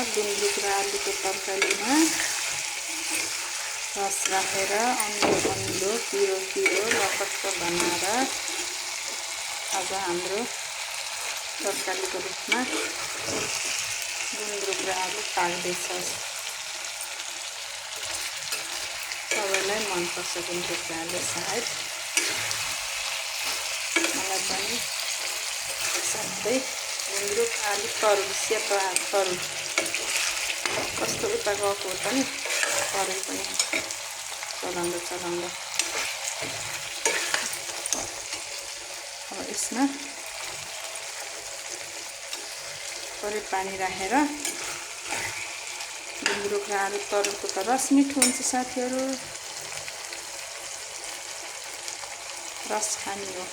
गुन्द्रुक र आलुको तरकारीमा रस राखेर अन्डो पिरो लपक्क बनाएर आज हाम्रो तरकारीको रूपमा गुन्द्रुक र आलु पाक्दैछ। सबैलाई मनपर्छ गुन्द्रुक र आलु, सायद मलाई पनि। साथै गुन्द्रुक आलु तरुल, सेतो तरुल कस्तो उता गएको हो त नि, तरुल पनि चलाउँदा अब यसमा थोरै पानी राखेर गुन्द्रुक र आलु तरुलको त रस मिठो हुन्छ साथीहरू, रस खाने हो।